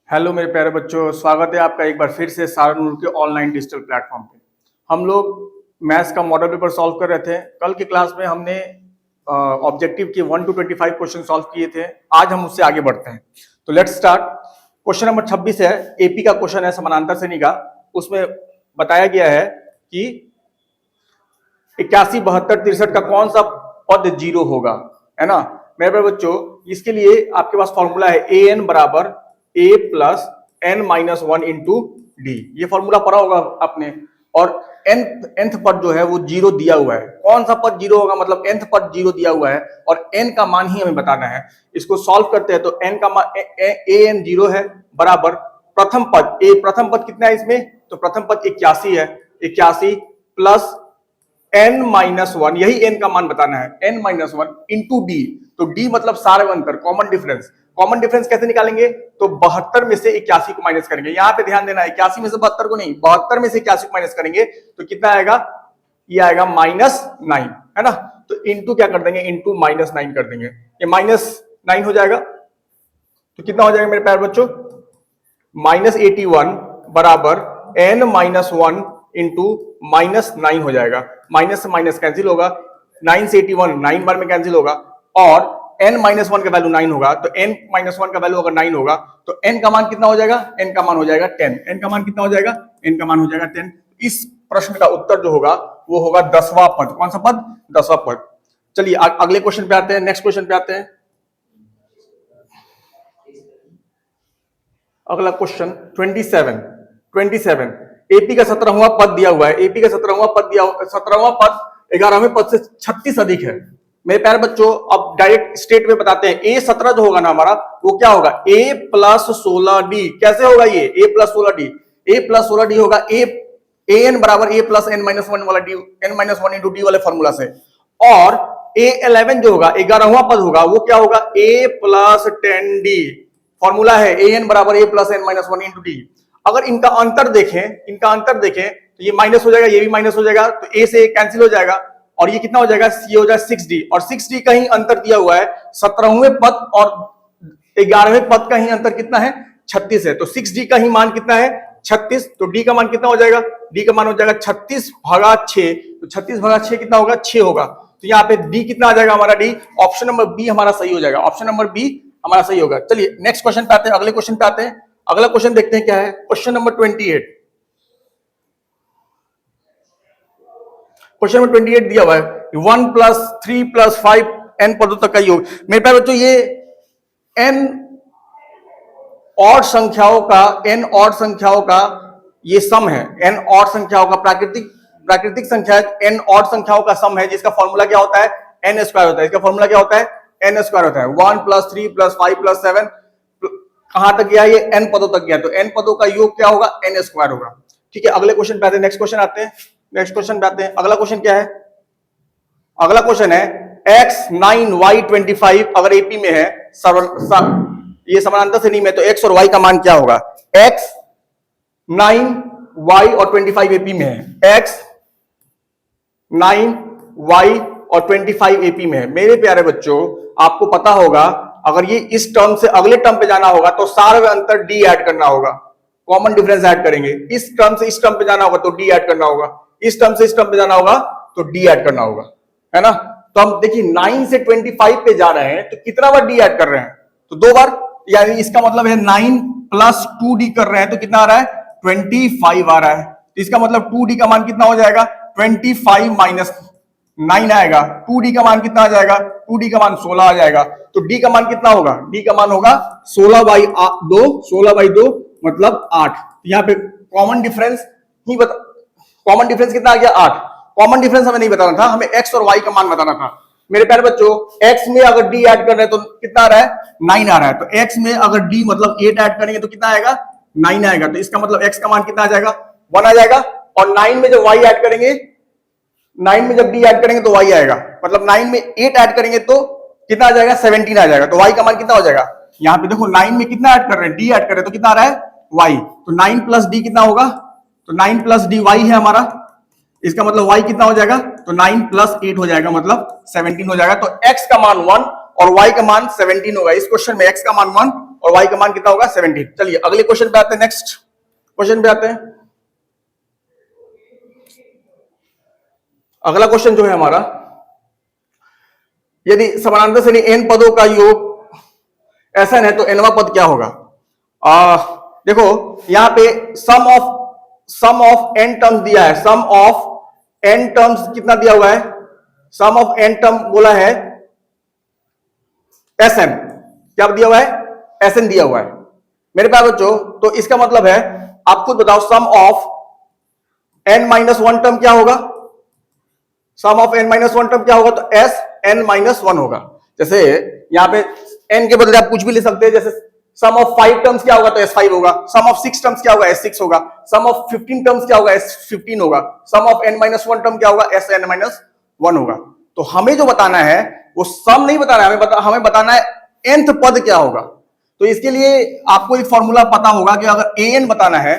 Hello मेरे प्यारे बच्चों, स्वागत है आपका एक बार फिर से सहारनपुर के ऑनलाइन डिजिटल प्लेटफॉर्म पे। हम लोग मैथ्स का मॉडल पेपर सॉल्व कर रहे थे। कल की क्लास में हमने ऑब्जेक्टिव के 1 to 25 क्वेश्चन सॉल्व किए थे। आज हम उससे आगे बढ़ते हैं। तो लेट्स स्टार्ट। क्वेश्चन नंबर 26 है, एपी का क्वेश्चन है, समानांतर श्रेणी का। उसमें बताया गया है कि 81, 72, 63 का कौन सा पद जीरो होगा, है ना मेरे प्यारे बच्चों। इसके लिए आपके पास फॉर्मूला है ए एन बराबर A plus N minus one into D. ये फॉर्मूला पढ़ा होगा आपने। और nth पद जो है वो जीरो दिया हुआ है। कौन सा पद जीरो होगा, मतलब nth पद जीरो दिया हुआ है और n का मान ही हमें बताना है। इसको सॉल्व करते हैं तो n का मान ए एन जीरो है बराबर प्रथम पद प्रथम पद कितना है इसमें, तो प्रथम पद 81 है। 81 प्लस n माइनस वन, यही n का मान बताना है, n minus one into D. तो डी मतलब सारे अंतर, कॉमन डिफरेंस। कॉमन डिफरेंस कैसे निकालेंगे, तो 72 में से 81 को माइनस करेंगे। यहां पे ध्यान देना है, 81 में से 72 को नहीं, 72 में से 81 को माइनस करेंगे तो कितना आएगा, ये आएगा -9, है ना। तो इंटू क्या कर देंगे, इंटू -9 कर देंगे, ये -9 हो जाएगा। तो कितना हो जाएगा मेरे प्यारे बच्चों, -81 बराबर n माइनस वन इंटू -9 हो जाएगा। माइनस से माइनस कैंसिल होगा, 9 से 81 9 बार में कैंसिल होगा और n माइनस वन का वैल्यू 9 होगा। तो n माइनस वन का वैल्यू अगर 9 होगा तो n का मान कितना हो जाएगा, n का मान हो जाएगा 10। n का मान कितना हो जाएगा, n का मान हो जाएगा 10। इस प्रश्न का उत्तर जो होगा वो होगा 10वां पद। कौन सा पद, 10वां पद। चलिए अगले क्वेश्चन पे आते हैं, नेक्स्ट क्वेश्चन पे आते हैं। अगला क्वेश्चन 27 एपी का 17वां पद दिया हुआ है। एपी का 17वां पद दिया, 17वां पद 11वें पद से 36 अधिक है। मेरे प्यारे बच्चों अब डायरेक्ट स्टेट में बताते हैं। ए 17 जो होगा ना हमारा, वो क्या होगा, ए प्लस 16d। कैसे होगा ये, ए प्लस 16d, ए प्लस 16d होगा ए एन बराबर A plus N minus one वाला D, N minus one into D वाले फॉर्मूला से। और ए 11 जो होगा, 11वां पद होगा, वो क्या होगा, ए प्लस 10d। फॉर्मूला है ए एन बराबर A plus N minus one into D. अगर इनका अंतर देखें तो ये माइनस हो जाएगा, ये भी माइनस हो जाएगा, तो ए से कैंसिल हो जाएगा और ये कितना हो जाएगा, ये हो जाएगा 6d। और 6d का ही अंतर दिया हुआ है, 17वें पद और 11वें पद का ही अंतर कितना है, 36 है। तो 6d का ही मान कितना है, 36। तो d का मान कितना हो जाएगा, d का मान हो जाएगा 36/6। तो 36/6 कितना होगा, 6 होगा। तो यहाँ पे d कितना आ जाएगा हमारा, d ऑप्शन नंबर बी हमारा सही हो जाएगा। ऑप्शन नंबर बी हमारा सही होगा। चलिए नेक्स्ट क्वेश्चन पे आते हैं, अगले क्वेश्चन पे आते हैं। अगला क्वेश्चन देखते हैं क्या है, क्वेश्चन नंबर 28। क्वेश्चन नंबर 28 दिया हुआ है 1 + 3 + 5 n पदों तक का योग। मेरे प्यारे बच्चों ये n ऑड संख्याओं का ये सम है। n ऑड संख्याओं का प्राकृतिक संख्या n ऑड संख्याओं का सम है, जिसका फॉर्मूला क्या होता है, n स्क्वायर होता है। इसका फॉर्मूला क्या होता है, n स्क्वायर होता है। 1 + 3 + 5 + 7 कहां तक गया, ये n पदों तक गया। तो n पदों का योग क्या होगा, n स्क्वायर होगा। ठीक है, अगले क्वेश्चन पे आते हैं, नेक्स्ट क्वेश्चन आते हैं, नेक्स्ट क्वेश्चन पे आते हैं। अगला क्वेश्चन क्या है, अगला क्वेश्चन है x 9 y 25 अगर एपी में है, ये समानांतर श्रेणी में, तो x और y का मान क्या होगा। x 9 y और 25 एपी में है, x 9 y और 25 एपी में है। मेरे प्यारे बच्चों आपको पता होगा, अगर ये इस टर्म से अगले टर्म पे जाना होगा तो सारे अंतर d ऐड करना होगा, कॉमन डिफरेंस ऐड करेंगे। इस टर्म से इस टर्म पे जाना होगा तो d ऐड करना होगा, इस टर्म से इस टर्म पे जाना होगा तो d ऐड करना होगा, है ना। तो हम देखिए 9 से 25 पे जा रहे हैं तो कितना बार d ऐड कर रहे हैं, तो 2 बार, यानी इसका मतलब है 9 + 2d कर रहे हैं तो कितना आ रहा है, 25 आ रहा है। तो इसका मतलब 2d का मान कितना हो जाएगा, 25 - 9 आएगा। 2d का मान कितना आ जाएगा, 2d का मान 16 आ जाएगा। तो d का मान कितना होगा, d का मान होगा 16/2 मतलब 8। यहाँ पे कॉमन डिफरेंस कॉमन डिफरेंस कितना आ गया, 8। कॉमन डिफरेंस हमें नहीं बताना था, हमें x और y का मान बताना था। मेरे प्यारे बच्चों x में अगर d ऐड कर रहे हैं तो कितना आ रहा है, 9 आ रहा है। तो x में अगर d मतलब 8 ऐड करेंगे तो कितना आएगा, 9 आएगा। तो इसका मतलब x का मान कितना आ जाएगा, 1 आ जाएगा। और 9 में जब y ऐड करेंगे, 9 में जब d ऐड करेंगे तो y आएगा। मतलब 9 में 8 ऐड करेंगे तो कितना आ जाएगा, 17 आ जाएगा। तो y का मान कितना हो जाएगा, यहाँ पे देखो 9 में कितना ऐड कर रहे हैं, d ऐड कर रहे हैं तो कितना आ रहा है, y। तो 9 + d कितना होगा, तो 9 + d y है हमारा। इसका मतलब y कितना हो जाएगा, तो 9 + 8 हो जाएगा, मतलब 17 हो जाएगा। तो x का मान 1 और y का मान 17 होगा। इस क्वेश्चन में x का मान 1 और y का मान कितना होगा 17। चलिए अगले क्वेश्चन पे आते हैं, नेक्स्ट क्वेश्चन पे आते हैं। अगला क्वेश्चन जो है हमारा, यदि समानांतर श्रेणी n पदों का योग Sn है तो nवा पद क्या होगा? देखो यहां पे सम ऑफ n टर्म्स दिया है, सम ऑफ n टर्म्स कितना दिया हुआ है? सम ऑफ n टर्म बोला है Sn, क्या दिया हुआ है? Sn दिया हुआ है मेरे प्यारे बच्चों। तो इसका मतलब है, आप खुद बताओ sum of n minus one term क्या होगा? Sum of n minus one term क्या होगा? तो Sn माइनस वन होगा। जैसे यहां पे n के बदले आप कुछ भी ले सकते हैं, जैसे सम ऑफ 5 टर्म्स क्या होगा? तो S5 होगा। सम ऑफ 6 टर्म्स क्या होगा? S6 होगा। सम ऑफ 15 टर्म्स क्या होगा? S15 होगा। Sum of n minus one term क्या होगा? Sn माइनस वन होगा। तो हमें जो बताना है वो सम नहीं बताना है, हमें बताना है nth पद क्या होगा। तो इसके लिए आपको एक फॉर्मूला पता होगा कि अगर an बताना है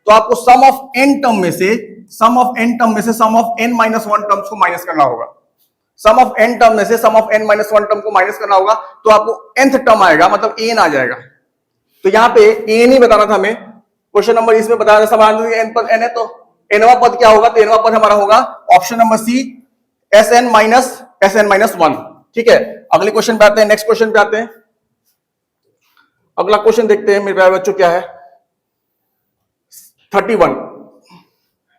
तो आपको सम ऑफ n टर्म में से sum of n minus one terms को माइनस करना होगा। सम ऑफ n टर्म में से sum of n minus one term को माइनस करना होगा, तो आपको nth टर्म आएगा, मतलब an आ जाएगा। तो यहाँ पे an ही बताना था हमें, क्वेश्चन नंबर इसमें बताया समानांतर n पद n है तो nवा पद क्या होगा? तो nवा पद हमारा होगा option number C, Sn minus one. ठीक है, अगले क्वेश्चन पे आते हैं, नेक्स्ट क्वेश्चन पे आते हैं। अगला क्वेश्चन देखते हैं मेरे प्यारे बच्चों, क्या है 31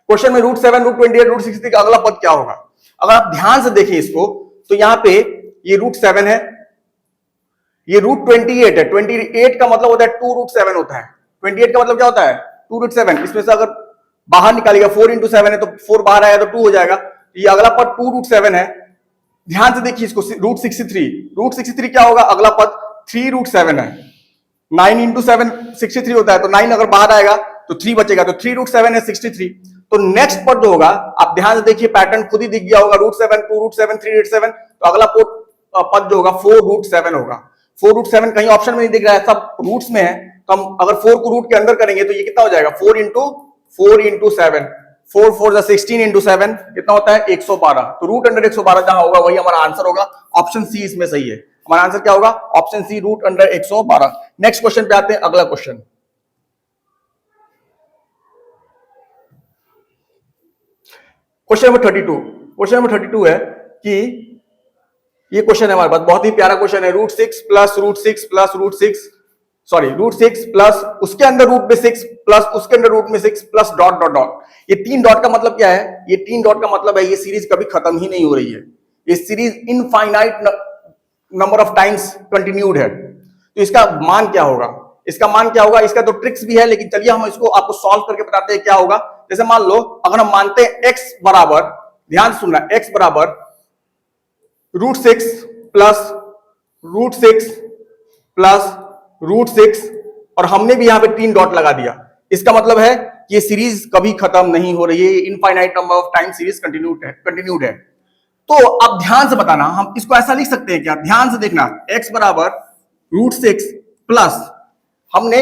क्वेश्चन में √7, √28, √63 का अगला पद क्या होगा? अगर आप ध्यान से देखें इसको तो यहां पे ये √7 है, ये √28 है। 28 का मतलब होता है 2√7 होता है। 28 का मतलब क्या होता है? 2√7। इसमें से अगर बाहर निकालिएगा 4 इंटू 7 है तो 4 बाहर आया तो 2 हो जाएगा। ये अगला पद 2√7 है। ध्यान से देखिए इसको, √63 क्या होगा? अगला पद 3√7 है। 9 इंटू 7 63 होता है, तो 9 अगर बाहर आएगा तो 3 बचेगा, तो 3√7 है 63। तो नेक्स्ट पद जो होगा, आप ध्यान से देखिए, पैटर्न खुद ही दिख गया होगा, √7, 2√7, 3√7। तो अगला पद जो होगा 4√7 होगा। 4√7 कहीं ऑप्शन में नहीं दिख रहा है, सब रूट्स में है। तो हम अगर 4 को रूट के अंदर करेंगे तो ये कितना हो जाएगा? 4 इंटू 7, 4 4 16 इंटू 7 कितना होता है? 112। तो √112 जहां होगा वही हमारा आंसर होगा। ऑप्शन सी इसमें सही है। हमारा आंसर क्या होगा? Option C, √112। नेक्स्ट क्वेश्चन पे आते हैं, अगला question. Question number 32। Question number 32 है कि ये क्वेश्चन है हमारे पास, बहुत ही प्यारा क्वेश्चन है। √6 प्लस √6 प्लस √6 प्लस उसके अंदर रूट में 6 प्लस उसके अंदर रूट में 6 प्लस डॉट डॉट डॉट। ये 3 डॉट का मतलब क्या है? ये 3 डॉट का मतलब है ये सीरीज कभी खत्म ही नहीं हो रही है। ये series infinite number of times continued है। तो इसका मान क्या होगा? इसका मान क्या होगा? इसका तो ट्रिक्स भी है, लेकिन चलिए हम इसको आपको सॉल्व करके बताते हैं क्या होगा। जैसे मान लो अगर हम मानते हैं x बराबर, ध्यान सुनना, x बराबर √6 प्लस √6 प्लस √6 और हमने भी यहां पे 3 डॉट लगा दिया, इसका मतलब है कि ये सीरीज कभी खत्म नहीं हो रही है, infinite number of time series continued है। तो अब ध्यान से बताना, हम इसको ऐसा लिख सकते हैं क्या? ध्यान से देखना, x बराबर √6 प्लस हमने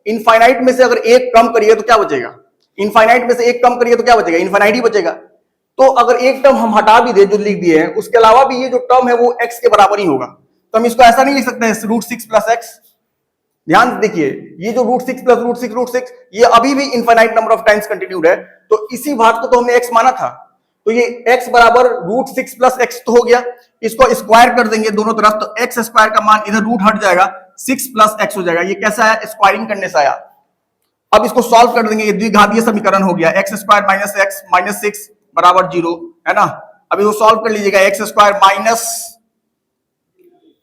इनफाइनाइट में से अगर एक कम करिए तो क्या बचेगा? इनफाइनाइट में से एक कम करिए तो क्या बचेगा? इनफाइनाइट ही बचेगा। तो अगर एक टर्म हम हटा भी दे जो लिख दिए हैं, उसके अलावा भी ये जो टर्म है वो x के बराबर ही होगा। तो हम इसको ऐसा नहीं लिख सकते हैं √6 प्लस x। ध्यान से देखिए, ये जो √6 प्लस √6 ये अभी भी infinite number of times continued है। तो इसी बात को तो हमने x माना था, तो ये x बराबर √6 प्लस x तो हो गया। इसको स्क्वायर कर देंगे दोनों तरफ, तो x स्क्वायर का मान इधर रूट हट जाएगा, 6 प्लस x हो जाएगा। ये कैसा है? स्क्वायरिंग करने से आया। अब इसको सॉल्व कर देंगे, ये द्विघातीय समीकरण हो गया। x square minus x minus 6 बराबर 0 है ना। अब इसको सॉल्व कर लीजिएगा, x square minus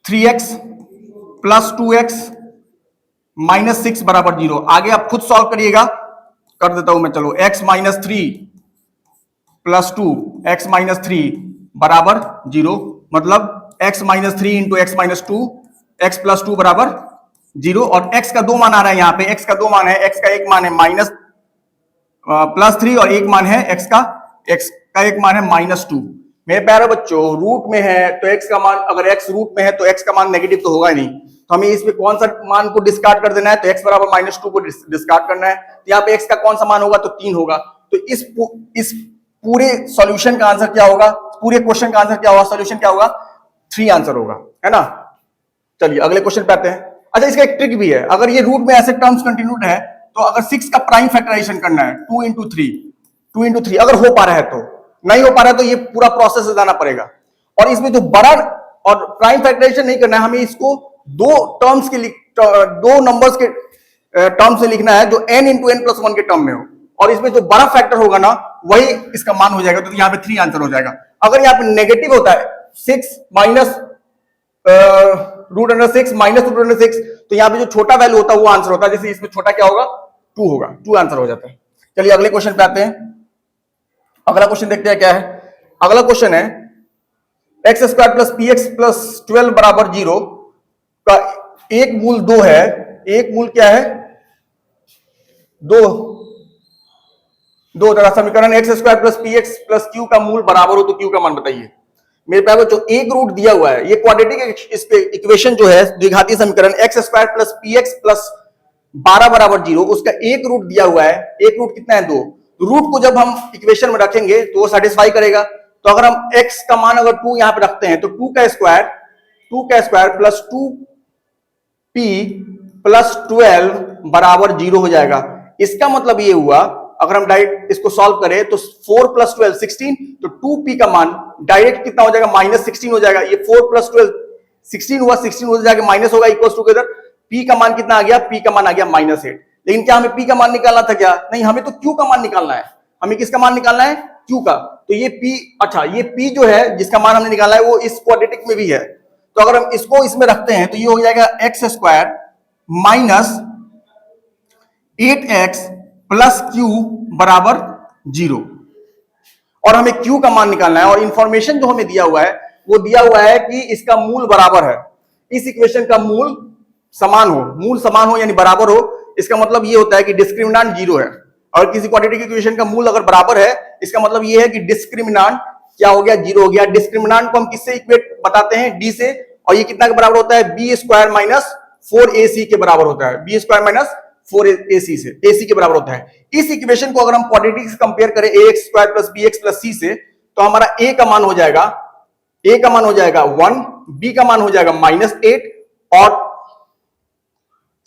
3x plus 2x minus 6 बराबर 0। आगे आप खुद सॉल्व करिएगा, कर देता हूं मैं, चलो। x minus 3 plus 2 x minus 3 बराबर 0, मतलब x minus 3 into x minus 2 x plus 2 बराबर 0। और x का 2 मान आ रहा है यहाँ पे, x का 2 मान है, x का एक मान है माइनस प्लस 3 और एक मान है x का एक मान है माइनस 2। मेरे प्यारे बच्चों, रूट में है तो x का मान, अगर x रूट में है तो x का मान नेगेटिव तो होगा ही नहीं। तो हमें इसमें कौन सा मान को डिस्कार्ड कर देना है? तो x बराबर -2 को डिस्कार्ड करना है। तो यहाँ पे x का कौन सा मान होगा? तो 3 होगा। तो इस पूरे सॉल्यूशन का आंसर क्या होगा? पूरे क्वेश्चन का आंसर क्या होगा? सॉल्यूशन क्या होगा? 3 आंसर होगा, है ना। चलिए अगले क्वेश्चन पे आते हैं। अच्छा, इसका एक ट्रिक भी है, अगर ये रूट में ऐसे टर्म्स कंटिन्यूड है तो अगर 6 का प्राइम फैक्टराइजेशन करना है 2 into 3 अगर हो पा रहा है, तो नहीं हो पा रहा है तो ये पूरा प्रोसेस से जाना पड़ेगा। और इसमें जो बड़ा और प्राइम फैक्टराइजेशन नहीं करना है, हमें इसको दो नंबर्स के टर्म से लिखना है जो n into n+1 के टर्म में हो, और इसमें जो बड़ा फैक्टर होगा ना वही इसका मान हो जाएगा, तो यहाँ पे 3 आंसर हो जाएगा। अगर यहाँ पे नेगेटिव होता है 6 माइनस √6 माइनस √6, तो यहाँ पे जो छोटा वैल्यू होता है वो आंसर होता है, जैसे इसमें छोटा क्या होगा 2 होगा, 2 आंसर हो जाता है। चलिए अगले क्वेश्चन पे आते हैं। अगला क्वेश्चन देखते हैं क्या है। अगला क्वेश्चन है x² + px + 12 = 0 का एक मूल 2 है, एक मूल क्या है 2 तरह समीकरण x² + px + q का मूल बराबर हो तो q का मान बताइए। मेरे पास जो एक रूट दिया हुआ है, ये क्वाड्रेटिक इक्वेशन जो है द्विघातीय समीकरण x² + px + 12 = 0, उसका एक रूट दिया हुआ है। एक रूट कितना है 2, रूट को जब हम इक्वेशन में रखेंगे तो वो सेटिस्फाई करेगा। तो अगर हम x का मान अगर 2 यहां पे रखते हैं तो 2 का स्क्वायर + 2p + 12 = 0 हो जाएगा। इसका मतलब ये हुआ, अगर हम डायरेक्ट इसको सॉल्व करें तो 4 + 12 16, तो 2p का मान डायरेक्ट कितना हो जाएगा -16 हो जाएगा। ये 4 + 12 16 हुआ, 16 हो जाएगा माइनस होगा, इक्वल्स टू इधर p का मान कितना आ गया, p का मान आ गया -8। लेकिन क्या हमें p का मान निकालना था क्या, नहीं, हमें तो q का मान निकालना है। हमें किसका मान निकालना है, q का। तो ये p, अच्छा ये p जो है जिसका मान हमने निकाला है वो इस क्वाड्रेटिक में भी है। तो अगर हम इसको इसमें रखते हैं तो ये हो जाएगा x² - 8x + q = 0, और हमें q का मान निकालना है। और इंफॉर्मेशन जो हमें दिया हुआ है वो दिया हुआ है कि इसका मूल बराबर है, इस इक्वेशन का मूल समान हो यानी बराबर हो। इसका मतलब ये होता है कि डिस्क्रिमिनांट 0 है, और किसी क्वाड्रेटिक इक्वेशन का मूल अगर बराबर है इसका मतलब ये है कि डिस्क्रिमिनांट क्या हो गया, 0 हो गया। डिस्क्रिमिनांट को हम किससे इक्वेट बताते हैं, d से, और ये कितना के बराबर होता है, b² - 4ac के बराबर होता है। b² - 4ac से, ac के बराबर होता है। इस इक्वेशन को अगर हम क्वाड्रेटिक से कंपेयर करें ax² + bx + c से, तो हमारा a का मान हो जाएगा 1, b का मान हो जाएगा -8, और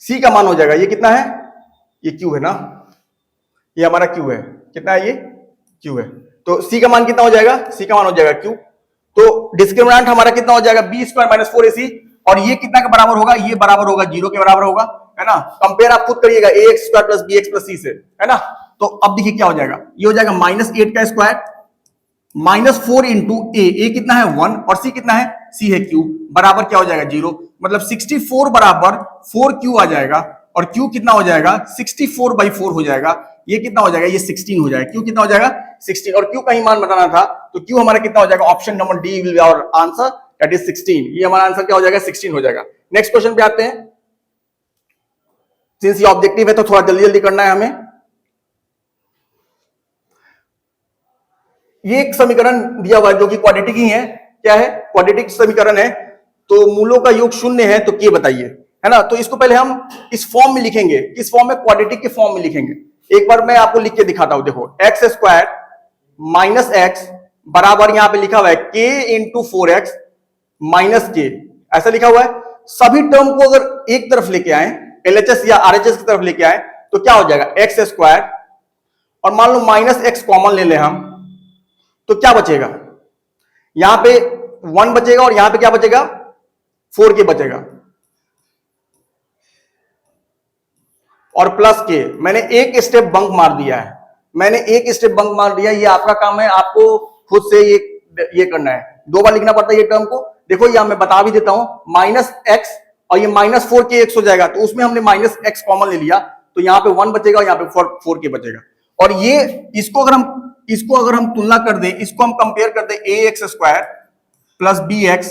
c का मान हो जाएगा, ये कितना है, ये q है ना, ये हमारा q है, कितना है ये q है। तो c का मान कितना हो जाएगा, c का मान हो जाएगा q। तो डिस्क्रिमिनेंट हमारा कितना हो जाएगा, b² - 4ac, और ये कितना के बराबर होगा, ये बराबर होगा 0 के बराबर होगा, है ना। कंपेयर आप खुद करिएगा ax² + bx + c से, है ना। तो अब देखिए क्या हो जाएगा, ये हो जाएगा -8 का स्क्वायर -4 × a कितना है 1, और c कितना है, c है q, बराबर क्या हो जाएगा 0। मतलब 64 बराबर 4q आ जाएगा, और q कितना हो जाएगा 64/4 हो जाएगा। ये कितना हो जाएगा, ये 16 हो जाएगा। q कितना हो जाएगा 16, और q का ही मान बताना था, तो q हमारा कितना हो जाएगा, option number D will be our answer, that is 16। ये हमारा आंसर क्या हो जाएगा, 16 हो जाएगा। नेक्स्ट क्वेश्चन पे आते हैं। सिंस ये ऑब्जेक्टिव है तो थोड़ा जल्दी जल्दी करना है हमें। ये एक समीकरण दिया हुआ है जो कि क्वाड्रेटिक ही है, क्या है, क्वाड्रेटिक समीकरण है। तो मूलों का योग 0 है तो के बताइए, है ना। तो इसको पहले हम इस फॉर्म में लिखेंगे, किस फॉर्म में, क्वाड्रेटिक के फॉर्म में लिखेंगे। एक बार मैं आपको लिख के दिखाता हूं, देखो x² - x बराबर यहां पे लिखा हुआ है k × 4x - k, ऐसा लिखा हुआ है। सभी टर्म को अगर एक तरफ लेके आए, LHS या RHS की तरफ लेके आए, तो क्या हो जाएगा x², और मान लो -x कॉमन ले ले हम, तो क्या बचेगा, यहां पे 1 बचेगा, और यहां पे क्या बचेगा 4k बचेगा, और प्लस k। मैंने एक स्टेप बंक मार दिया है, ये आपका काम है, आपको खुद से ये करना है। 2 बार लिखना पड़ता है ये टर्म को। देखो यहां मैं बता भी देता हूं, -x और ये -4kx हो जाएगा, तो उसमें हमने -x कॉमन ले लिया, तो यहां पे 1 बचेगा और यहां पे 4k बचेगा। और ये इसको अगर हम तुलना कर दें, इसको हम कंपेयर कर दें ax² + bx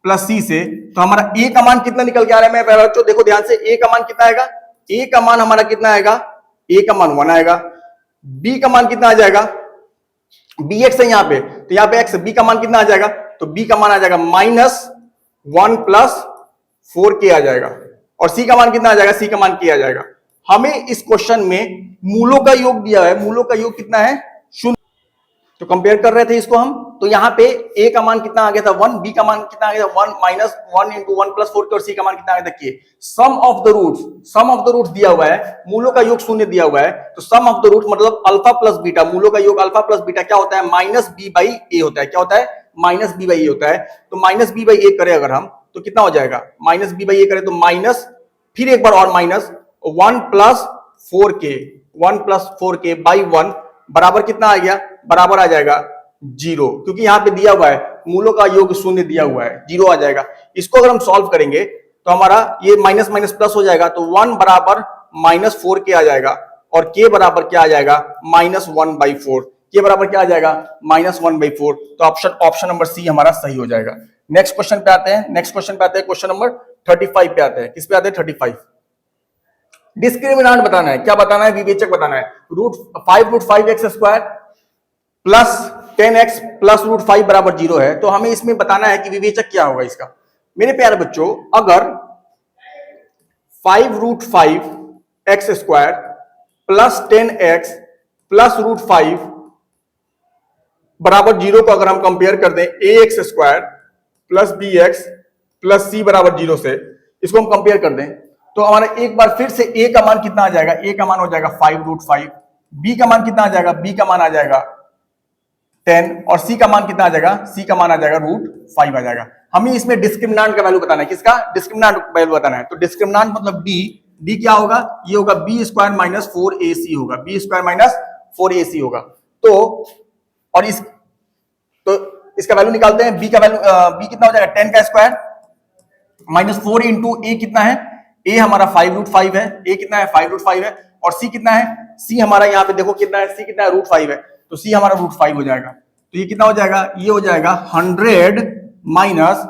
+ c से, तो हमारा a का मान कितना निकल के आ रहा है, मैं बच्चों देखो ध्यान से, a का मान कितना आएगा, a का मान हमारा कितना आएगा, a का मान 1 आएगा। b का मान कितना आ जाएगा, bx है यहां पे, तो यहां पे x, b का मान कितना आ जाएगा, तो b का मान आ जाएगा -1 + 4k आ जाएगा। और c का मान कितना आ जाएगा, c का मान k आ जाएगा। हमें इस क्वेश्चन में मूलों का योग दिया है, मूलों का योग कितना है 0। तो कंपेयर कर रहे थे इसको हम, तो यहाँ पे a का मान कितना आ गया था 1, b का मान कितना आ गया था 1 माइनस 1 इंटू 1 प्लस 4 और c का मान कितना आ गया था k। Sum of the roots दिया हुआ है, मूलों का योग शून्य दिया हुआ है, तो सम ऑफ द रूट मतलब अल्फा प्लस बीटा, मूलों का योग अल्फा प्लस बीटा क्या होता है माइनस b बाई ए होता है। क्या होता है माइनस b बाई ए होता है। तो माइनस b बाई ए करें अगर हम तो कितना हो जाएगा, माइनस b बाई ए करें तो माइनस, फिर एक बार और माइनस 1 प्लस 4k बाई 1 बराबर कितना आ गया, बराबर आ जाएगा 0, क्योंकि यहाँ पे दिया हुआ है मूलों का योग शून्य दिया हुआ है, 0 आ जाएगा। इसको अगर हम सॉल्व करेंगे तो हमारा ये माइनस माइनस प्लस हो जाएगा, तो 1 बराबर माइनस 4k आ जाएगा और k बराबर क्या आ जाएगा माइनस 1/4। के बराबर क्या आ जाएगा माइनस 1/4। तो ऑप्शन नंबर सी हमारा सही हो जाएगा। नेक्स्ट क्वेश्चन पे आते हैं, क्वेश्चन नंबर 35 पे आते हैं। किस पे आते हैं 35। डिस्क्रिमिनांट बताना है, क्या बताना है, विवेचक बताना है। √5 प्लस 10x प्लस √5 बराबर 0 है, तो हमें इसमें बताना है कि विवेचक क्या होगा इसका। मेरे प्यारे बच्चों, अगर 5√5x² प्लस 10x प्लस √5 बराबर 0 को अगर हम कंपेयर कर दें ax² plus bx plus c बराबर 0 से, इसको हम कंपेयर कर दें तो हमारा एक बार फिर से a का मान कितना आ जाएगा, a का मान हो जाएगा 5√5, b का मान कितना आ जाएगा, b का मान आ जाएगा 10 और c का मान कितना आ जाएगा, c का मान आ जाएगा √5 आ जाएगा। हमें इसमें डिस्क्रिमिनांट का वैल्यू बताना है, किसका डिस्क्रिमिनांट वैल्यू बताना है। तो डिस्क्रिमिनांट मतलब d क्या होगा, ये होगा b² माइनस 4ac होगा, b² माइनस 4ac होगा। तो और इसका वैल्यू निकालते हैं, b का वैल्यू b कितना हो जाएगा 10 का स्क्वायर माइनस 4 इंटू a कितना है, a हमारा 5√5 है, a कितना है 5√5 है, और c कितना है, c हमारा यहाँ पे देखो कितना है, c कितना है √5 है, तो c हमारा √5 हो जाएगा। तो ये कितना हो जाएगा, ये हो जाएगा 100 माइनस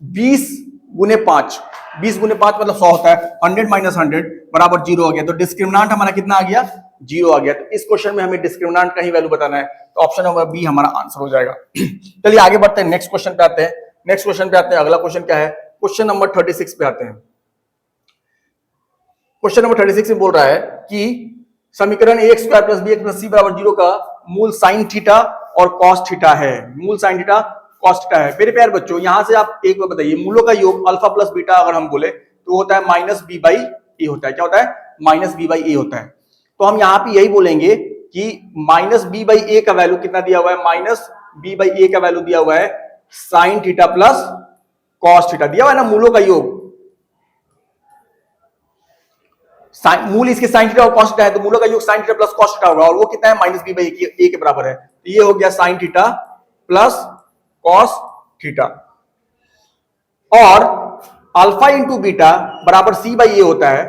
20 गुने 5, 20 गुने 5 मतलब 100 होता है, 100 माइनस 100 बराबर 0 हो गया। तो डिस्क्रिमिनांट हमारा कितना आ गया, 0 आ गया। तो इस क्वेश्चन में हमें डिस्क्रिमिनांट का ही वैल्यू बताना है, तो ऑप्शन नंबर बी हमारा आंसर हो जाएगा। चलिए आगे बढ़ते हैं, नेक्स्ट क्वेश्चन पे आते हैं। अगला क्वेश्चन क्या है, क्वेश्चन नंबर 36 पे आते हैं। क्वेश्चन नंबर 36 में बोल रहा है कि समीकरण ax² plus bx plus c बराबर 0 का मूल साइन थीटा और कॉस थीटा है, मूल साइन थीटा कॉस थीटा है। मेरे प्यारे बच्चों, यहां से आप एक बार बताइए, मूलों का योग अल्फा प्लस बीटा अगर हम बोले तो होता है माइनस b बाई ए होता है। क्या होता है, माइनस b बाई ए होता है। तो हम यहाँ पे यही बोलेंगे कि माइनस b बाई ए का वैल्यू कितना दिया हुआ है, माइनस b बाई ए का वैल्यू दिया हुआ है sine theta plus cos theta, दिया हुआ है ना मूलों का योग। मूल इसके साइन थीटा और कॉस थीटा है, तो मूलों का योग sine theta plus cos theta होगा, और वो कितना है माइनस b बाई ए के बराबर है। तो ये हो गया sine theta plus cos theta, और अल्फा इंटू बीटा बराबर c बाई ए होता है,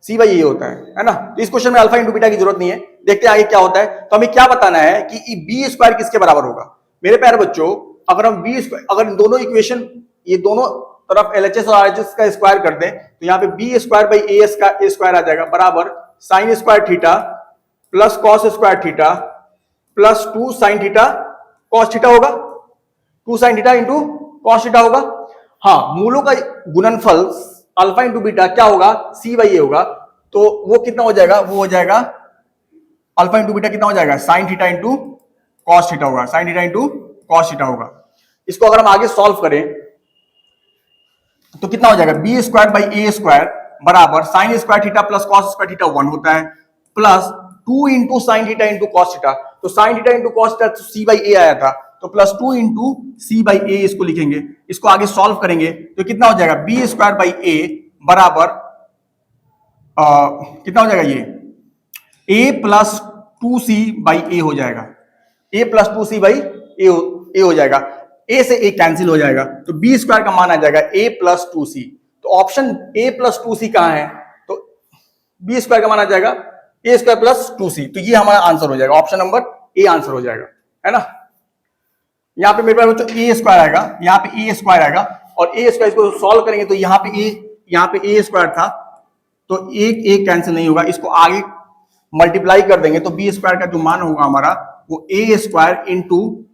c बाई ए होता है ना। तो इस क्वेश्चन में अल्फा इंटू बीटा की जरूरत नहीं है, देखते हैं आगे क्या होता है। तो हमें क्या बताना है कि b² किसके बराबर होगा। मेरे प्यारे बच्चों, अगर हम अगर दोनों इक्वेशन ये दोनों तरफ LHS और RHS का स्क्वायर कर दें तो यहाँ पे b² बाई ए स्क्वायर आ जाएगा बराबर sine square theta plus cos square theta plus 2 sine theta cos theta होगा, 2 sign theta into cos theta होगा। हाँ, मूलों का गुणनफल अल्फा इंटू बीटा क्या होगा, c बाई ए होगा। तो वो कितना हो जाएगा, वो हो जाएगा अल्फा इंटू बीटा कितना हो जाएगा, sine theta into cos theta होगा, sine theta into cos theta होगा। इसको अगर हम आगे सॉल्व करें तो कितना हो जाएगा, b² बाई ए स्क्वायर बराबर sine square theta plus cos square theta 1 होता है, plus 2 into sine theta into cos theta. तो sine theta into cos theta तो c बाई ए आया था, तो plus 2 into C by A इसको लिखेंगे। इसको आगे सॉल्व करेंगे तो कितना हो जाएगा, b² बाई ए बराबर कितना हो जाएगा, ये a प्लस 2c बाई ए हो जाएगा, a प्लस 2c बाई ए हो जाएगा। a से a कैंसिल हो जाएगा, तो b² का मान आ जाएगा a प्लस 2c। तो ऑप्शन a प्लस 2c कहां है, तो b² का मान आ जाएगा a² प्लस 2c। तो ये हमारा आंसर हो जाएगा, ऑप्शन नंबर ए आंसर हो जाएगा, है ना। यहाँ पे मेरे पास a² आएगा, यहाँ पे a² आएगा, और a² इसको सॉल्व करेंगे तो यहाँ पे a² था, तो एक कैंसिल नहीं होगा, इसको आगे मल्टीप्लाई कर देंगे तो b² का जो मान होगा हमारा वो a² इंटू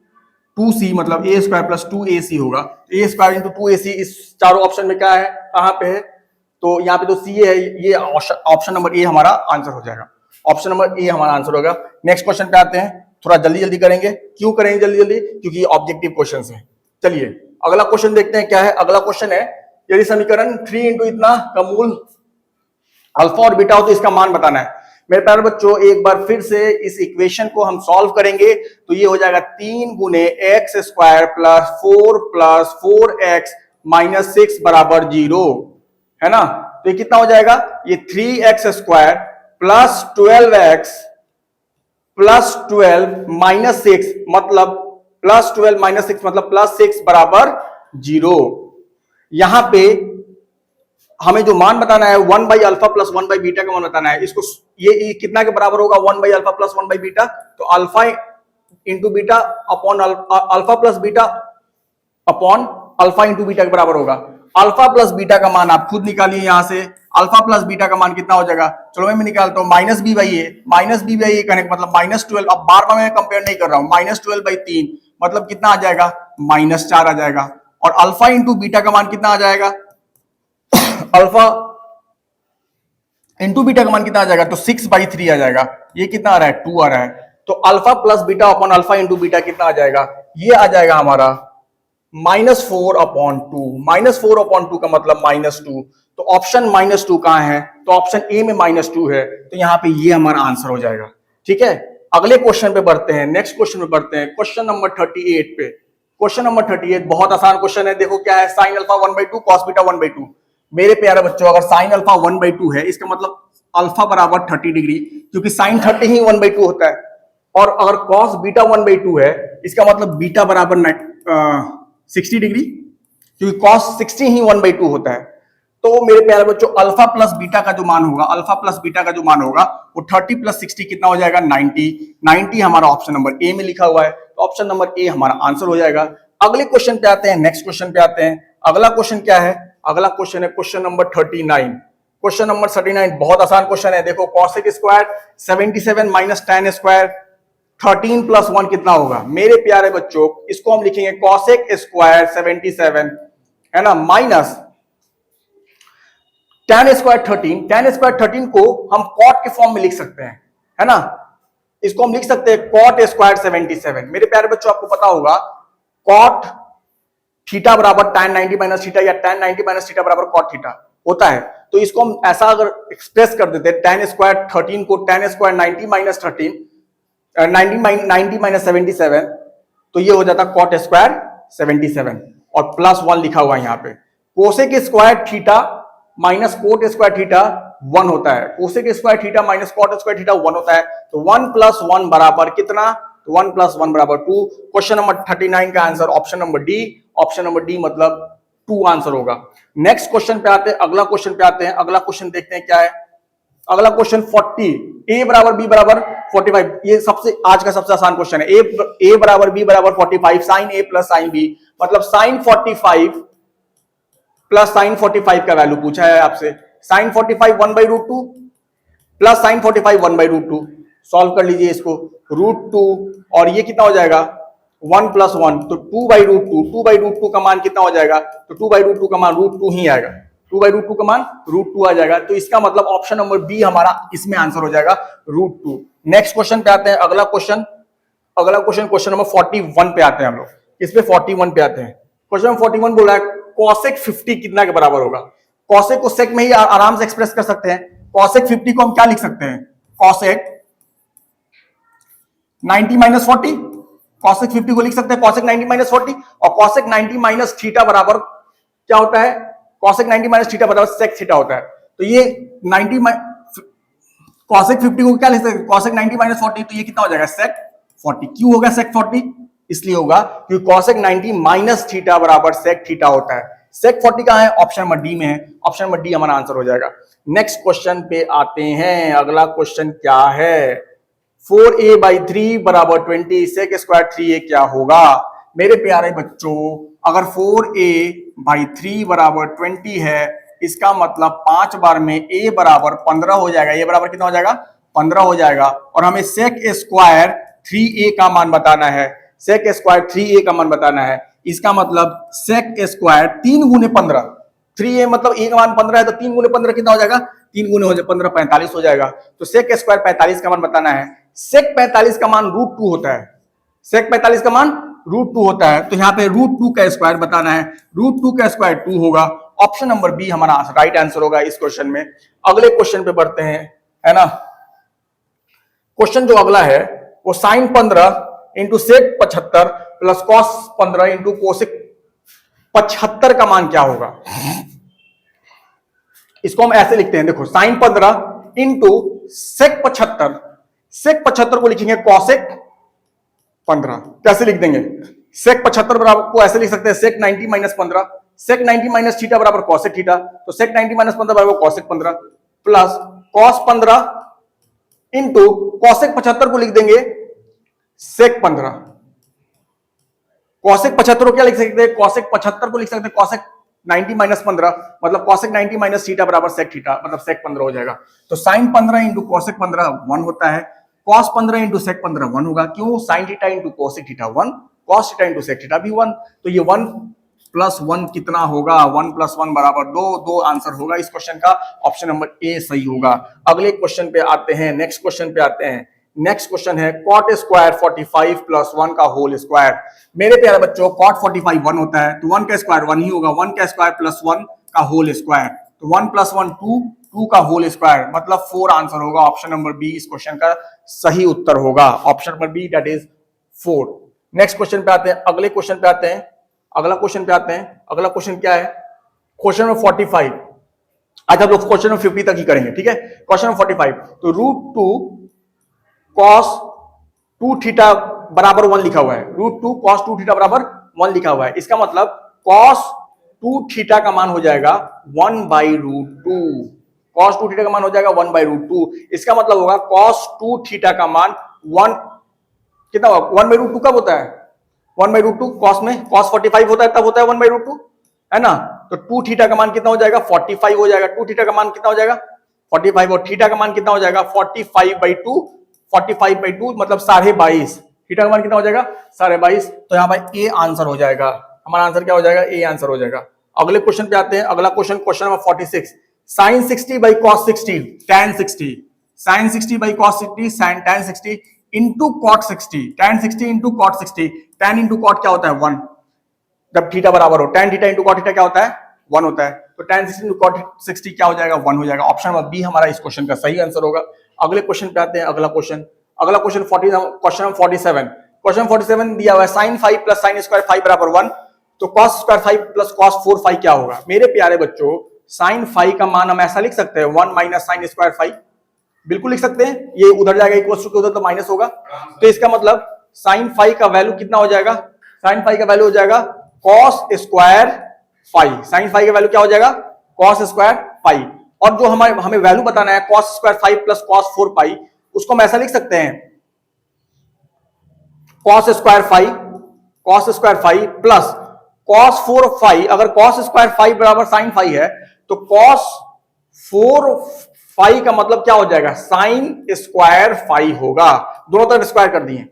2c मतलब a² प्लस 2ac होगा। a² इंटू 2ac इस चारों ऑप्शन में क्या है, कहां पे है, तो यहाँ पे तो c है, ये ऑप्शन नंबर ए हमारा आंसर हो जाएगा। ऑप्शन नंबर ए हमारा आंसर होगा। नेक्स्ट क्वेश्चन पे आते हैं, थोड़ा जल्दी जल्दी करेंगे। क्यों करेंगे जल्दी जल्दी? क्योंकि ये ऑब्जेक्टिव क्वेश्चन है। चलिए अगला क्वेश्चन देखते हैं क्या है। अगला क्वेश्चन है, यदि समीकरण 3 इंटू इतना का मूल अल्फा और बीटा हो तो इसका मान बताना है। मेरे प्यारे बच्चों एक बार फिर से इस इक्वेशन को हम सॉल्व करेंगे तो ये हो जाएगा 3 गुने x square plus 4x minus 6 बराबर 0, है ना। तो ये कितना हो जाएगा? ये 3x square plus 12x plus 12 minus 6 मतलब प्लस 12 माइनस 6 मतलब प्लस 6 बराबर 0। यहां पे हमें जो मान बताना है 1 by alpha plus 1 by beta का मान बताना है। इसको ये कितना के बराबर होगा? 1 by alpha plus 1 by beta. तो alpha into beta upon alpha plus beta upon alpha into beta के बराबर होगा। अल्फा प्लस बीटा का मान आप खुद निकालिए यहां से। अल्फा प्लस बीटा का मान कितना हो जाएगा? चलो मैं निकालता हूं, minus B by A. Minus B by A कहने का मतलब माइनस 12। अब बार बार मैं कंपेयर नहीं कर रहा हूं। माइनस 12 बाई 3 मतलब कितना आ जाएगा? माइनस 4 आ जाएगा। और अल्फा इंटू बीटा का मान कितना आ जाएगा? अल्फा इंटू बीटा का मान कितना आ जाएगा? तो 6/3 आ जाएगा। ये कितना आ रहा है? 2 आ रहा है। तो alpha plus beta upon alpha into beta कितना आ जाएगा? ये आ जाएगा हमारा -4/2। -4/2 का मतलब -2। तो ऑप्शन -2 कहां है? तो ऑप्शन ए में -2 है। तो यहां पे ये हमारा आंसर हो जाएगा। ठीक है, अगले क्वेश्चन पे बढ़ते हैं। नेक्स्ट क्वेश्चन पे बढ़ते हैं, क्वेश्चन नंबर 38 पे। क्वेश्चन नंबर 38 बहुत आसान क्वेश्चन है। देखो क्या है, साइन अल्फा 1/2 कॉस बीटा 1/2। मेरे प्यारे बच्चों अगर साइन अल्फा 1/2 है इसका मतलब अल्फा बराबर 30 डिग्री, क्योंकि साइन 30 ही 1/2 होता है। और अगर कॉस बीटा 1/2 है इसका मतलब बीटा बराबर 60 डिग्री, क्योंकि कॉस 60 ही 1/2 होता है। तो मेरे प्यारे बच्चों अल्फा प्लस बीटा का जो मान होगा, अल्फा प्लस बीटा का जो मान होगा वो 30 प्लस 60 कितना हो जाएगा? 90। 90 हमारा ऑप्शन नंबर ए में लिखा हुआ है। तो ऑप्शन नंबर ए हमारा आंसर हो जाएगा। अगले क्वेश्चन पे आते हैं, नेक्स्ट क्वेश्चन पे आते हैं। अगला क्वेश्चन क्या है? अगला क्वेश्चन है क्वेश्चन नंबर 39। क्वेश्चन नंबर 39 बहुत आसान क्वेश्चन है। देखो cosec square 77 minus tan square 13 plus 1 कितना होगा? मेरे प्यारे बच्चों इसको हम लिखेंगे cosec स्क्वायर 77, है ना, minus tan square 13। tan square 13 को हम cot के फॉर्म में लिख सकते हैं, है ना। इसको हम लिख सकते हैं cot स्क्वायर 77। मेरे प्यारे बच्चों आपको पता होगा cot थीटा बराबर tan 90 माइनस थीटा या tan 90 माइनस थीटा बराबर cot थीटा होता है। तो इसको हम ऐसा अगर एक्सप्रेस कर देते tan स्क्वायर 13 को tan स्क्वायर 90 माइनस 13 90 माइनस 77 तो ये हो जाता cot स्क्वायर 77 और प्लस 1 लिखा हुआ है यहाँ पे। Cosec square theta minus cot square theta 1 होता है। Cosec square theta minus cot square theta 1 होता है। तो 1 प्लस 1 बराबर कितना? तो 1 प्लस 1 बराबर 2। क्वेश्चन नंबर 39 का answer option number D. Option number D मतलब 2 आंसर होगा। नेक्स्ट क्वेश्चन पे आते हैं, अगला क्वेश्चन पे आते हैं। अगला क्वेश्चन देखते हैं क्या है। अगला क्वेश्चन 40, a बराबर b बराबर 45। ये सबसे आज का सबसे आसान क्वेश्चन है। a बराबर b बराबर 45 sine a plus sine b मतलब साइन 45 प्लस साइन 45 का वैल्यू पूछा है आपसे। Sign 45 1/√2 plus sine 45 1/√2। सॉल्व कर लीजिए इसको, √2 और ये कितना हो जाएगा? 1 प्लस 1 तो 2/√2। 2/√2 का मान कितना हो जाएगा? तो 2/√2 का मान √2 ही आएगा। 2/√2 का मान √2 आ जाएगा। तो इसका मतलब ऑप्शन नंबर बी हमारा इसमें आंसर हो जाएगा √2। नेक्स्ट क्वेश्चन पे आते हैं। अगला क्वेश्चन क्वेश्चन नंबर 41 पे आते हैं हम लोग। इस पे 41 पे आते हैं। क्वेश्चन नंबर 41 बोल रहा है cosec 50 कितना के बराबर होगा? cosec को sec में ही आराम से एक्सप्रेस कर सकते हैं। cosec 50 को हम क्या लिख सकते हैं? cosec 90 minus 40। cosec 50 को लिख सकते हैं cosec 90 माइनस 40 और cosec 90 माइनस थीटा बराबर क्या होता है? cosec 90 माइनस थीटा बराबर sec थीटा होता है। तो ये 90 cosec 50 को क्या लिख सकते हैं? cosec 90 माइनस 40 तो ये कितना हो जाएगा? sec 40। क्यों होगा sec 40? इसलिए होगा क्योंकि cosec 90 माइनस थीटा बराबर sec थीटा होता है। sec 40 कहां है? ऑप्शन नंबर डी में है। ऑप्शन नंबर डी हमारा आंसर हो जाएगा। नेक्स्ट क्वेश्चन पे आते हैं। अगला क्वेश्चन क्या है? 4a/3 बराबर 20 sec स्क्वायर 3a क्या होगा? मेरे प्यारे बच्चों अगर 4a/3 बराबर 20 है इसका मतलब 5 बार में a बराबर 15 हो जाएगा। a बराबर कितना हो जाएगा? 15 हो जाएगा। और हमें sec स्क्वायर 3a का मान बताना है। sec स्क्वायर 3a का मान बताना है। इसका मतलब sec स्क्वायर 3 गुने 15 3a मतलब a का मान 15 है, तो 3 गुने 15 कितना हो जाएगा, 3 गुने हो जाए 15 45 हो जाएगा। तो सेक स्क्वायर 45 का मान बताना है। सेक 45 का मान √2 होता है, सेक 45 का मान √2 होता है। तो यहाँ पे √2 का स्क्वायर बताना है, √2 का स्क्वायर 2 होगा। ऑप्शन नंबर बी हमारा राइट आंसर होगा इस क्वेश्चन में। अगले क्वेश्चन पे बढ़ते हैं, है ना। क्वेश्चन जो अगला है वो sine 15 into sec 75 plus cos 15 into cosec 75 का मान क्या होगा। इसको हम ऐसे लिखते हैं, देखो साइन 15 इंटू सेक 75, सेक 75 को लिखेंगे कॉसेक 15। कैसे लिख देंगे, सेक 75 बराबर को ऐसे लिख सकते हैं सेक 90 माइनस 15, सेक 90 माइनस थीटा बराबर कॉसेक थीटा, तो सेक 90 माइनस 15 बराबर cosec 15 plus cos 15 into cosec 75 को लिख देंगे सेक 15। कॉसेक 75 को क्या लिख सकते हैं, कॉसेक 75 को लिख सकते हैं कॉसेक 90 माइनस 15, मतलब कॉसेक 90 माइनस थीटा बराबर सेक थीटा, मतलब सेक 15 हो जाएगा। तो साइन 15 इंटू कॉसेक 15 1 होता है, कॉस 15 इंटू सेक 15 1 होगा। क्यों, sine theta into cosec theta 1, cos theta into sec theta भी 1। तो ये 1 प्लस 1 कितना होगा, 1 प्लस 1 बराबर 2, 2 आंसर होगा इस क्वेश्चन का। ऑप्शन नंबर ए सही होगा। अगले क्वेश्चन पे आते हैं, नेक्स्ट क्वेश्चन पे आते हैं। नेक्स्ट क्वेश्चन है कॉट स्क्वायर 45 प्लस 1 का होल स्क्वायर। मेरे प्यारे बच्चों कॉट 45 1 होता है, तो 1 का स्क्वायर 1 ही होगा, 1 का स्क्वायर प्लस 1 का होल स्क्वायर, तो 1 प्लस 1 2, 2 का होल स्क्वायर मतलब 4 आंसर होगा। ऑप्शन नंबर बी इस क्वेश्चन का सही उत्तर होगा, option number B that is 4। Next question पे आते हैं, अगले क्वेश्चन पे आते हैं, अगला क्वेश्चन पे आते हैं। अगला क्वेश्चन क्या है, क्वेश्चन नंबर 45। आज हम लोग क्वेश्चन नंबर 50 तक ही करेंगे, ठीक है। क्वेश्चन नंबर 45, तो √2 cos 2 थीटा बराबर 1 लिखा हुआ है, √2 cos 2 थीटा बराबर 1 लिखा हुआ है। इसका मतलब cos 2 थीटा का मान हो जाएगा 1/√2, cos 2 थीटा का मान हो जाएगा 1/√2। इसका मतलब होगा cos 2 थीटा का मान 1 कितना होगा, 1/√2 कब होता है, 1/√2 cos में cos 45 होता है तब होता है 1/√2, है ना। तो 2 थीटा का मान कितना हो जाएगा, 45 हो जाएगा। 2 थीटा का मान कितना हो जाएगा 45, और थीटा का मान कितना हो जाएगा 45/2, 45/2 मतलब 22.5, थीटा का मान कितना हो जाएगा 22.5। तो यहाँ पर ए आंसर हो जाएगा, हमारा आंसर क्या हो जाएगा, ए आंसर हो जाएगा। अगले क्वेश्चन पे आते हैं, अगला question, question number 46, sin 60/cos 60 tan 60, sin 60/cos 60 tan 60 into cot 60, tan 60 into cot 60, tan into cot क्या होता है 1, जब थीटा बराबर हो tan theta into cot theta क्या होता है 1 होता है। तो tan 60 इंटू cot 60 क्या हो जाएगा 1 हो जाएगा। ऑप्शन नंबर बी हमारा इस क्वेश्चन का सही आंसर होगा। अगले क्वेश्चन पे आते हैं, अगला क्वेश्चन, अगला क्वेश्चन 40, क्वेश्चन 47, क्वेश्चन 47 दिया हुआ है sin 5 प्लस sin स्क्वायर 5 बराबर 1, तो cos स्क्वायर 5 प्लस cos 4 5 क्या होगा। मेरे प्यारे बच्चों sin 5 का मान हम ऐसा लिख सकते हैं 1 माइनस sin स्क्वायर 5, बिल्कुल लिख सकते हैं, ये उधर जाएगा इक्वल टू उधर तो माइनस होगा, तो इसका मतलब sin 5 का वैल्यू कितना हो जाएगा, sin 5 का वैल्यू हो जाएगा cos स्क्वायर 5, sin 5 का वैल्यू क्या हो जाएगा cos स्क्वायर 5, और जो हमें वैल्यू बताना है cos स्क्वायर 5 प्लस cos 4 पाई, उसको हम ऐसा लिख सकते हैं cos स्क्वायर 5 प्लस cos 4 5, अगर cos स्क्वायर 5 बराबर sin 5 है तो cos 4 5 का मतलब क्या हो जाएगा sin स्क्वायर 5 होगा, दोनों तरफ स्क्वायर कर दिए।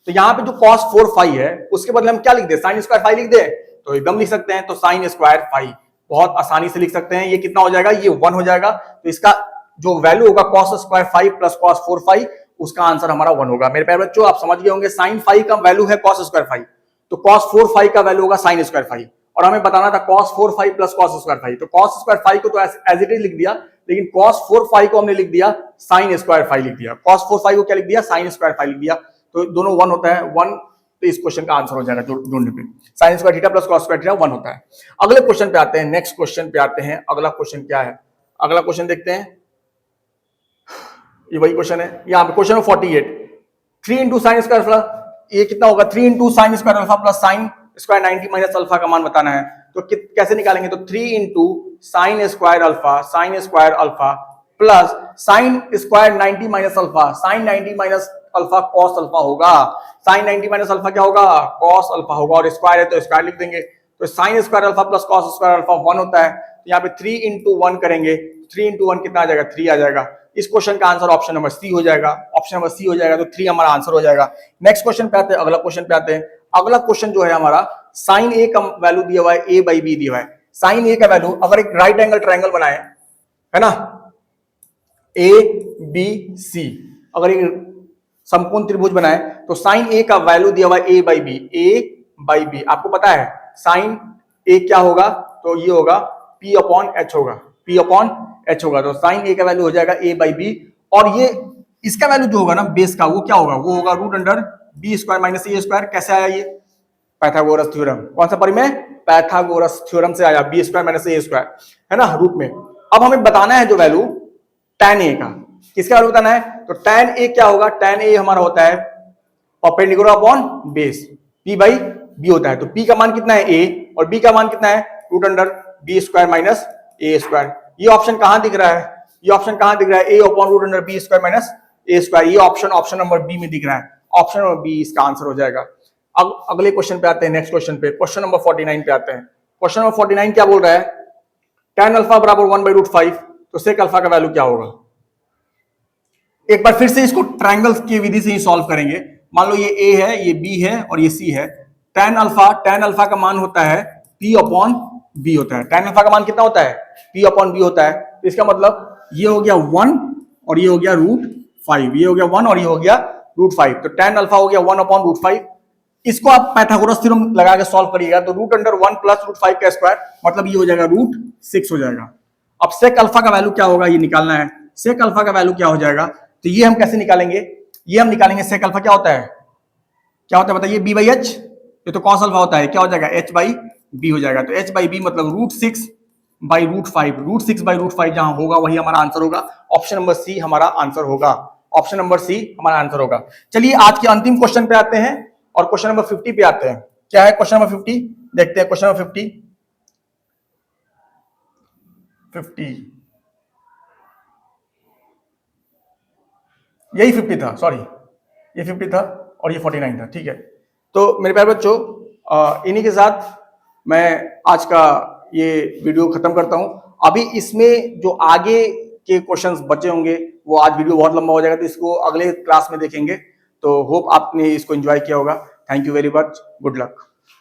तो यहां पे जो cos 4 5 है उसके बदले हम क्या लिख दे, sin स्क्वायर 5 लिख दे, तो एकदम लिख सकते हैं। तो sin स्क्वायर 5 बहुत आसानी से लिख सकते हैं, ये कितना हो जाएगा, ये 1 हो जाएगा। तो इसका जो वैल्यू होगा cos स्क्वायर 5 प्लस cos 4 5, उसका आंसर हमारा 1 होगा। मेरे प्यारे बच्चों आप समझ गए होंगे, sin 5 का वैल्यू है cos स्क्वायर 5, तो cos 4 5 का वैल्यू होगा sin स्क्वायर 5, और हमें बताना था cos 4 5 प्लस cos स्क्वायर 5, तो cos स्क्वायर 5 को तो एज इट इज लिख दिया, लेकिन cos 4 5 को हमने लिख दिया sin स्क्वायर 5 लिख दिया, cos 4 5 को क्या लिख दिया sin स्क्वायर 5 लिख दिया, तो दोनों 1 होता है 1, तो इस क्वेश्चन का आंसर हो जाएगा ढूंढने पे sin square theta plus cos square theta 1 होता है। अगले क्वेश्चन पे आते हैं, नेक्स्ट क्वेश्चन पे आते हैं। अगला क्वेश्चन क्या है, अगला क्वेश्चन देखते हैं, ये वही क्वेश्चन है, यहाँ पे question 48, 3 into sine square alpha, ये कितना होगा 3 into sine square alpha plus sine square 90 minus alpha का मान बताना है, तो कैसे निकालेंगे, तो 3 into sine square alpha plus sine square 90 minus alpha, sine 90 minus alpha cos alpha होगा, साइन 90 माइनस अल्फा क्या होगा कॉस अल्फा होगा, और स्क्वायर है तो स्क्वायर लिख देंगे, तो sign square alpha plus cos square alpha 1 होता है। तो यहाँ पे 3 इंटू 1 करेंगे, 3 इंटू 1 कितना आ जाएगा 3 आ जाएगा। इस क्वेश्चन का आंसर ऑप्शन नंबर सी हो जाएगा, ऑप्शन नंबर सी हो जाएगा, तो 3 हमारा आंसर हो जाएगा। नेक्स्ट क्वेश्चन पे आते हैं, अगला क्वेश्चन पे आते हैं। अगला क्वेश्चन जो है हमारा साइन ए का वैल्यू दिया हुआ है a/b दिया हुआ है, साइन ए का वैल्यू, अगर एक राइट एंगल ट्रायंगल बनाए, है ना, ए बी सी, अगर एक समकोण त्रिभुज बनाए तो साइन ए का वैल्यू दिया हुआ A by B, A by B. आपको पता है साइन ए क्या होगा, तो ये होगा पी अपॉन एच होगा, पी अपॉन एच होगा। तो साइन ए का वैल्यू हो जाएगा ए बाई बी, और ये इसका वैल्यू जो होगा ना बेस का, वो क्या होगा, वो होगा root under B square minus A square. कैसे आया ये, पाइथागोरस थ्योरम। कौन सा परिमेय, पाइथागोरस थ्योरम से आया, B square minus A square, है ना, रूट में। अब हमें बताना है जो वैल्यू tan ए का, किसका वैल्यू बताना है, तो tan ए क्या होगा, tan ए हमारा होता है perpendicular upon base, p by B होता है। तो p का मान कितना है a, और b का मान कितना है root under B square minus A square. ये ऑप्शन कहां दिख रहा है, ये ऑप्शन कहां दिख रहा है, a upon root under B square minus A square. ये ऑप्शन नंबर बी में दिख रहा है, ऑप्शन नंबर बी इसका आंसर हो जाएगा। अब अगले क्वेश्चन पे आते हैं, नेक्स्ट क्वेश्चन पे, क्वेश्चन नंबर 49 पे आते हैं। क्वेश्चन नंबर 49 क्या बोल रहा है, tan अल्फा बराबर 1/√5, तो sec अल्फा का वैल्यू क्या होगा। एक बार फिर से इसको ट्रायंगल की विधि से ही सॉल्व करेंगे। मान लो ये a है, ये b है और ये c है। tan अल्फा का मान होता है p अपॉन b होता है। tan अल्फा का मान कितना होता है, p अपॉन b होता है। तो इसका मतलब ये हो गया 1 और ये हो गया √5, ये हो गया 1 और ये हो गया √5। तो tan अल्फा हो गया 1 अपॉन √5। इसको आप पाइथागोरस थ्योरम लगा के सॉल्व करिएगा तो रूट अंडर 1 प्लस √5 का स्क्वायर, मतलब ये हो जाएगा √6 हो जाएगा। अब सेक अल्फा का वैल्यू क्या होगा ये निकालना है। सेक अल्फा का वैल्यू क्या हो जाएगा, तो ये हम कैसे निकालेंगे, ये हम निकालेंगे सेक अल्फा क्या होता है, क्या होता है बताइए, बी बाई एच। ये तो कॉस अल्फा होता है, क्या हो जाएगा एच बाई बी हो जाएगा। तो एच बाई बी मतलब √6 बाई √5, √6 बाई √5 जहां होगा वही हमारा आंसर होगा। ऑप्शन नंबर सी हमारा आंसर होगा, ऑप्शन नंबर सी हमारा आंसर होगा। चलिए आज के अंतिम क्वेश्चन पे आते हैं और क्वेश्चन नंबर 50 पे आते हैं। क्या है क्वेश्चन नंबर 50, देखते हैं क्वेश्चन नंबर 50। यही 50 था, सॉरी ये 50 था और ये 49 था, ठीक है। तो मेरे प्यारे बच्चों, इन्हीं के साथ मैं आज का ये वीडियो खत्म करता हूं। अभी इसमें जो आगे के क्वेश्चंस बचे होंगे वो, आज वीडियो बहुत लंबा हो जाएगा तो इसको अगले क्लास में देखेंगे। तो होप आपने इसको एंजॉय किया होगा। Thank you very much, good luck.